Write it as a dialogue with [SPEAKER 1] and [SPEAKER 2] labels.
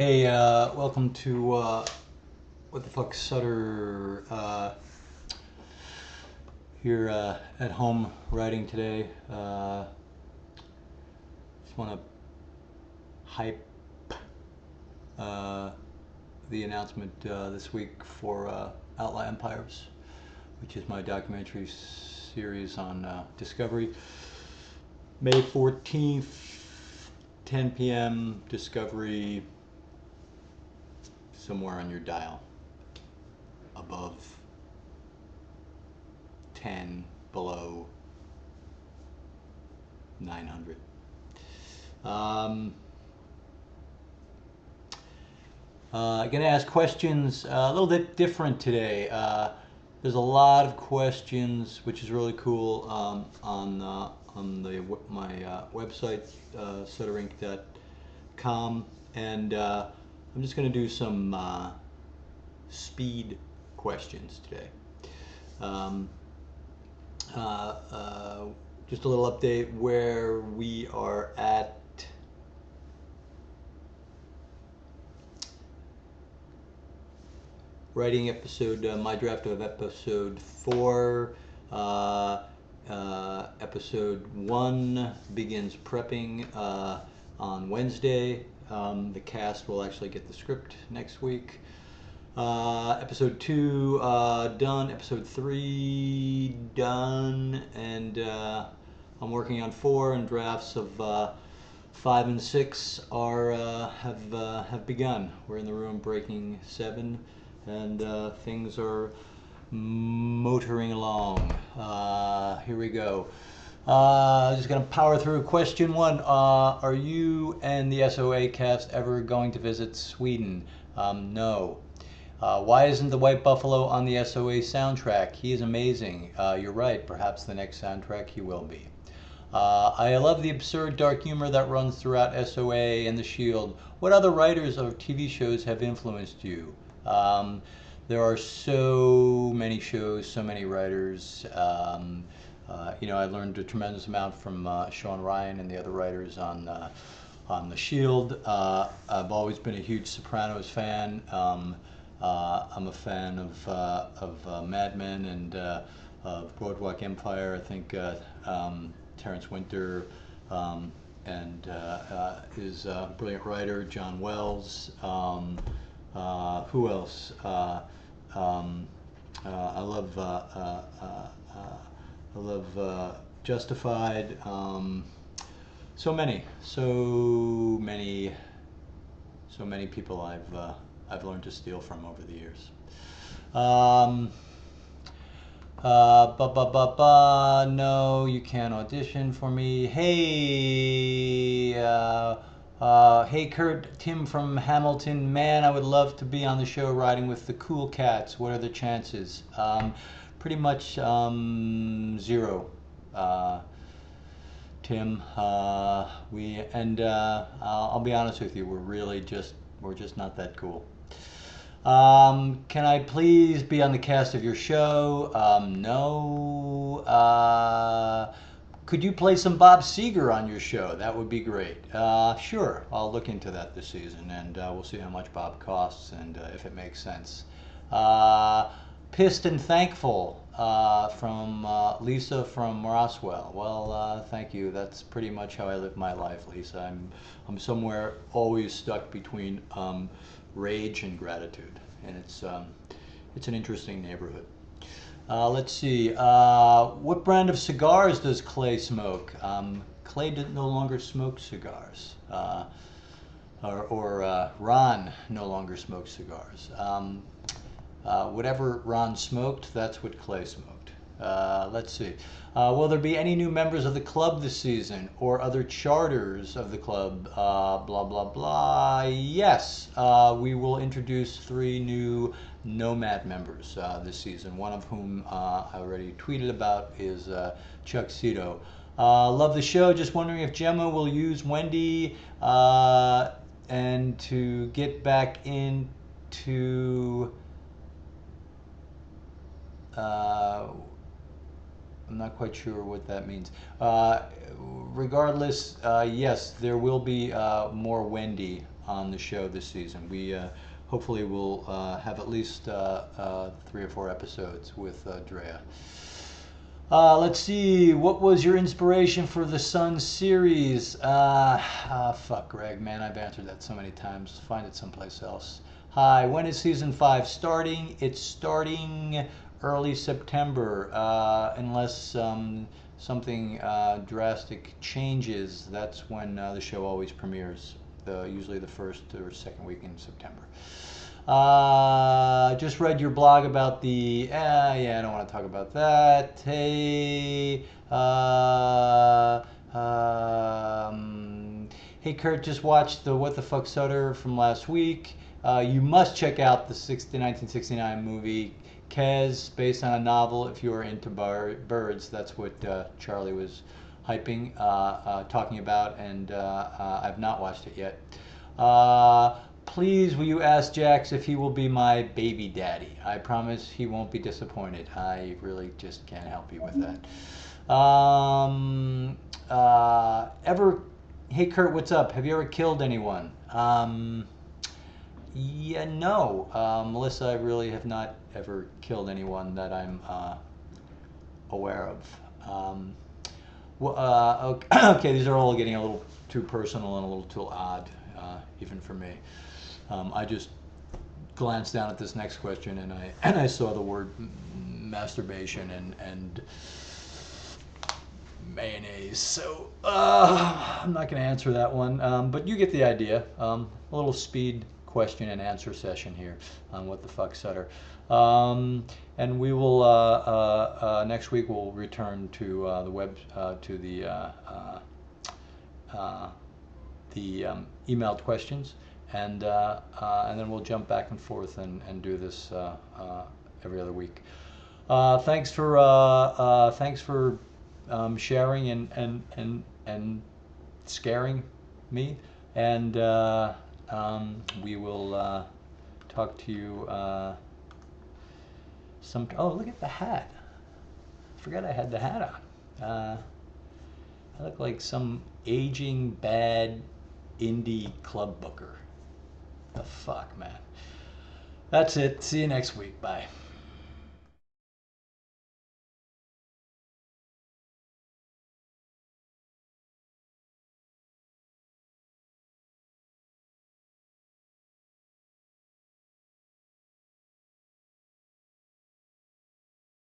[SPEAKER 1] Hey, welcome to What the Fuck Sutter here at home writing today. Just want to hype the announcement this week for Outlaw Empires, which is my documentary series on Discovery. May 14th, 10 p.m. Discovery, somewhere on your dial, above 10, below 900. I'm going to ask questions a little bit different today. There's a lot of questions, which is really cool, on my website, sutterinc.com, and I'm just going to do some speed questions today. Just a little update where we are at. Writing my draft of episode 4. Episode 1 begins prepping on Wednesday. The cast will actually get the script next week. Episode 2 done. Episode 3 done, and I'm working on 4, and drafts of 5 and 6 have begun. We're in the room breaking 7, and things are motoring along. Here we go. Just gonna power through. Question 1: are you and the SOA cast ever going to visit Sweden? No. Why isn't the White Buffalo on the SOA soundtrack? He is amazing. You're right. Perhaps the next soundtrack he will be. I love the absurd dark humor that runs throughout SOA and The Shield. What other writers of TV shows have influenced you? There are so many shows, so many writers. I learned a tremendous amount from Sean Ryan and the other writers on The Shield. I've always been a huge Sopranos fan. I'm a fan of Mad Men and of Boardwalk Empire. I think Terrence Winter and is a brilliant writer. John Wells. Who else? I love Justified. So many people I've learned to steal from over the years. No, you can't audition for me. Hey Kurt, Tim from Hamilton. Man, I would love to be on the show riding with the Cool Cats. What are the chances? Pretty much 0. Tim, I'll be honest with you, we're just not that cool. Can I please be on the cast of your show? No. Could you play some Bob Seger on your show? That would be great. Sure, I'll look into that this season, and we'll see how much Bob costs and if it makes sense. Pissed and Thankful from Lisa from Roswell. Well, thank you. That's pretty much how I live my life, Lisa. I'm somewhere always stuck between rage and gratitude, and it's an interesting neighborhood. Let's see. What brand of cigars does Clay smoke? Clay no longer smokes cigars, or Ron no longer smokes cigars. Whatever Ron smoked, that's what Clay smoked. Let's see. Will there be any new members of the club this season, or other charters of the club? Blah, blah, blah. Yes, we will introduce 3 new Nomad members this season, one of whom I already tweeted about is Chuck Cito. Love the show. Just wondering if Gemma will use Wendy and to get back into... I'm not quite sure what that means. Regardless, yes, there will be more Wendy on the show this season. We hopefully will have at least 3 or 4 episodes with Drea. Let's see, what was your inspiration for the Sun series? Fuck, Greg, man, I've answered that so many times. Find it someplace else. Hi, when is season 5 starting? It's starting early September, unless something drastic changes. That's when the show always premieres, usually the first or second week in September. Just read your blog about the, yeah, I don't want to talk about that. Hey, hey Kurt, just watched the What the Fuck Sutter from last week. You must check out the 1969 movie Kez, based on a novel if you're into birds. That's what Charlie was hyping, talking about, and I've not watched it yet. Please, will you ask Jax if he will be my baby daddy? I promise he won't be disappointed. I really just can't help you with that. Hey Kurt, what's up? Have you ever killed anyone? Yeah, no. Melissa, I really have not ever killed anyone that I'm aware of. Okay, these are all getting a little too personal and a little too odd, even for me. I just glanced down at this next question and I saw the word masturbation and mayonnaise. So I'm not going to answer that one, but you get the idea. A little speed question and answer session here on What the Fuck Sutter. And we will next week we'll return to the web to the emailed questions, and then we'll jump back and forth and do this every other week. Thanks for sharing and scaring me, and we will talk to you oh, look at the hat. I forgot I had the hat on. I look like some aging bad indie club booker. The fuck, man. That's it. See you next week. Bye.